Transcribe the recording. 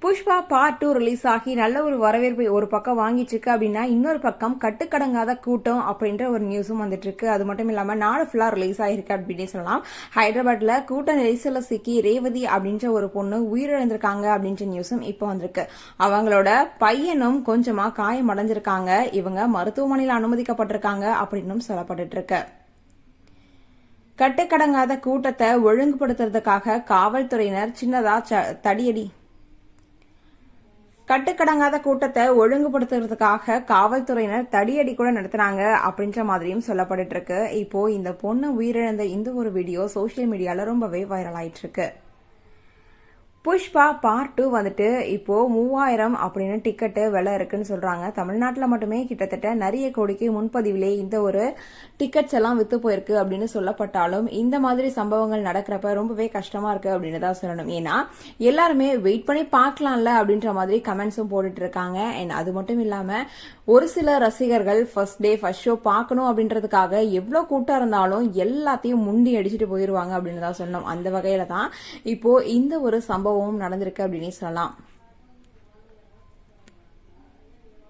Pushpa part 2 release ஆகி நல்ல ஒரு வரவேற்பை ஒரு பக்கம் வாங்கிட்டு இருக்கு அப்படின்னா இன்னொரு பக்கம் கட்டுக்கடங்காத கூட்டம் அப்படின்ற ஒரு நியூஸும் வந்துட்டு இருக்கு. அது மட்டும் இல்லாம நாடு ஃபுல்லா ரிலீஸ் ஆகிருக்கு அப்படின்னு சொல்லலாம். ஹைதராபாத்ல கூட்ட நெரிசல சிக்கி ரேவதி அப்படின்ற ஒரு பொண்ணு உயிரிழந்திருக்காங்க அப்படின்ற நியூஸும் இப்போ வந்திருக்கு. அவங்களோட பையனும் கொஞ்சமா காயம் அடைஞ்சிருக்காங்க. இவங்க மருத்துவமனையில் அனுமதிக்கப்பட்டிருக்காங்க அப்படின்னு சொல்லப்பட்டு இருக்கு. கட்டுக்கடங்காத கூட்டத்தை ஒழுங்குபடுத்துறதுக்காக காவல்துறையினர் சின்னதா தடியடி கட்டுக்கடங்காத கூட்டத்தை ஒழுங்குபடுத்துறதுக்காக காவல்துறையினர் தடியடி கூட நடத்தினாங்க அப்படின்ற மாதிரியும் சொல்லப்பட்டு இருக்கு. இப்போ இந்த பொண்ணு உயிரிழந்த இந்த ஒரு வீடியோ சோசியல் மீடியால ரொம்பவே வைரல் ஆயிட்டு இருக்கு. புஷ்பா பார்ட் 2 வந்துட்டு இப்போ 3000 அப்படின்னு டிக்கெட்டு விலை இருக்குன்னு சொல்றாங்க. தமிழ்நாட்டில் மட்டுமே கிட்டத்தட்ட நிறைய கோடிக்கு முன்பதிவிலே இந்த ஒரு டிக்கெட்ஸ் எல்லாம் வித்து போயிருக்கு அப்படின்னு சொல்லப்பட்டாலும் இந்த மாதிரி சம்பவங்கள் நடக்கிறப்ப ரொம்பவே கஷ்டமா இருக்கு அப்படின்னு தான் சொல்லணும். ஏன்னா எல்லாருமே வெயிட் பண்ணி பார்க்கலாம்ல அப்படின்ற மாதிரி கமெண்ட்ஸும் போட்டுட்டு இருக்காங்க. அண்ட் அது மட்டும் இல்லாம ஒரு சில ரசிகர்கள் ஃபர்ஸ்ட் டே ஃபர்ஸ்ட் ஷோ பார்க்கணும் அப்படின்றதுக்காக எவ்வளவு கூட்டம் இருந்தாலும் எல்லாத்தையும் முண்டி அடிச்சுட்டு போயிருவாங்க அப்படின்னு தான் சொல்லணும். அந்த வகையில தான் இப்போ இந்த ஒரு சம்பவம் நடந்திருக்கு அப்படின்னு சொல்லலாம்.